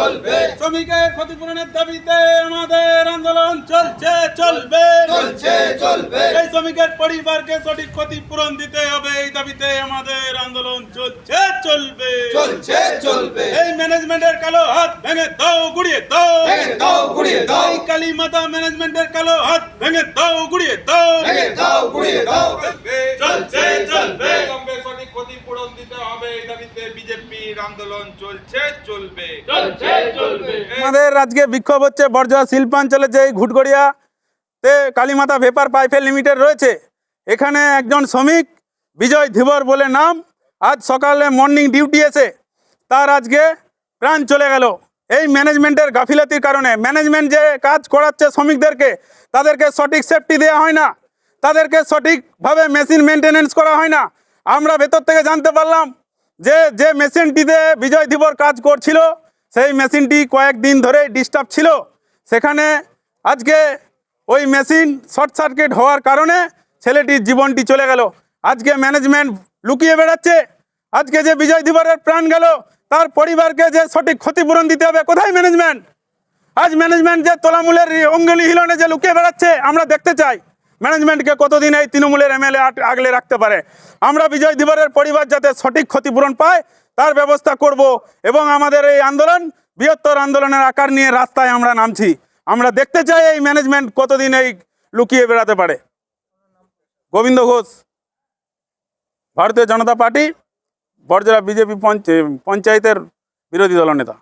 চলবে শ্রমিকের ক্ষতিপূরণের দাবিতে আমাদের আন্দোলন চলছে চলবে চলছে চলবে এই শ্রমিকের পরিবারকে সঠিক ক্ষতিপূরণ দিতে হবে এই দাবিতে আমাদের আন্দোলন চলছে চলবে চলছে চলবে এই ম্যানেজমেন্টের কালো হাত ভেঙে দাও গুড়িয়ে দাও ভেঙে দাও গুড়িয়ে দাও এই কালী মাতা ম্যানেজমেন্টের কালো হাত ভেঙে দাও গুড়িয়ে দাও ভেঙে দাও গুড়িয়ে দাও চলছে চলবে বিলম্বে সঠিক ক্ষতিপূরণ দিতে হবে এই দাবিতে বিজেপির আন্দোলন চলছে চলবে আমাদের আজকে বিক্ষোভ হচ্ছে বর্জা শিল্পাঞ্চলে যে ঘুটগড়িয়াতে কালীমাতা ভেপার পাইপের লিমিটেড রয়েছে এখানে একজন শ্রমিক বিজয় ধীবর বলে নাম আজ সকালে মর্নিং ডিউটি এসে তার আজকে প্রাণ চলে গেল এই ম্যানেজমেন্টের গাফিলতির কারণে। ম্যানেজমেন্ট যে কাজ করাচ্ছে শ্রমিকদেরকে তাদেরকে সঠিক সেফটি দেওয়া হয় না, তাদেরকে সঠিকভাবে মেশিন মেনটেনেন্স করা হয় না। আমরা ভেতর থেকে জানতে পারলাম যে মেশিনটিতে বিজয় ধীবর কাজ করছিল সেই মেশিনটি কয়েকদিন ধরে ডিস্টার্ব ছিল, সেখানে আজকে ওই মেশিন শর্ট সার্কিট হওয়ার কারণে ছেলেটির জীবনটি চলে গেল। আজকে ম্যানেজমেন্ট লুকিয়ে বেড়াচ্ছে, আজকে যে বিজয় ধীবরের প্রাণ গেল তার পরিবারকে যে সঠিক ক্ষতিপূরণ দিতে হবে, কোথায় ম্যানেজমেন্ট? আজ ম্যানেজমেন্ট যে তোলামূলের অঙ্গুলি হিলনে যে লুকিয়ে বেড়াচ্ছে আমরা দেখতে চাই ম্যানেজমেন্টকে কতদিন এই তৃণমূলের এমএলএ আগলে রাখতে পারে। আমরা বিজয় ধীবরের পরিবার যাতে সঠিক ক্ষতিপূরণ পায় তার ব্যবস্থা করব এবং আমাদের এই আন্দোলন বৃহত্তর আন্দোলনের আকার নিয়ে রাস্তায় আমরা নামছি। আমরা দেখতে চাই এই ম্যানেজমেন্ট কতদিন এই লুকিয়ে বেড়াতে পারে। গোবিন্দ ঘোষ, ভারতীয় জনতা পার্টি বর্জরা বিজেপি পঞ্চায়েতের বিরোধী দলনেতা।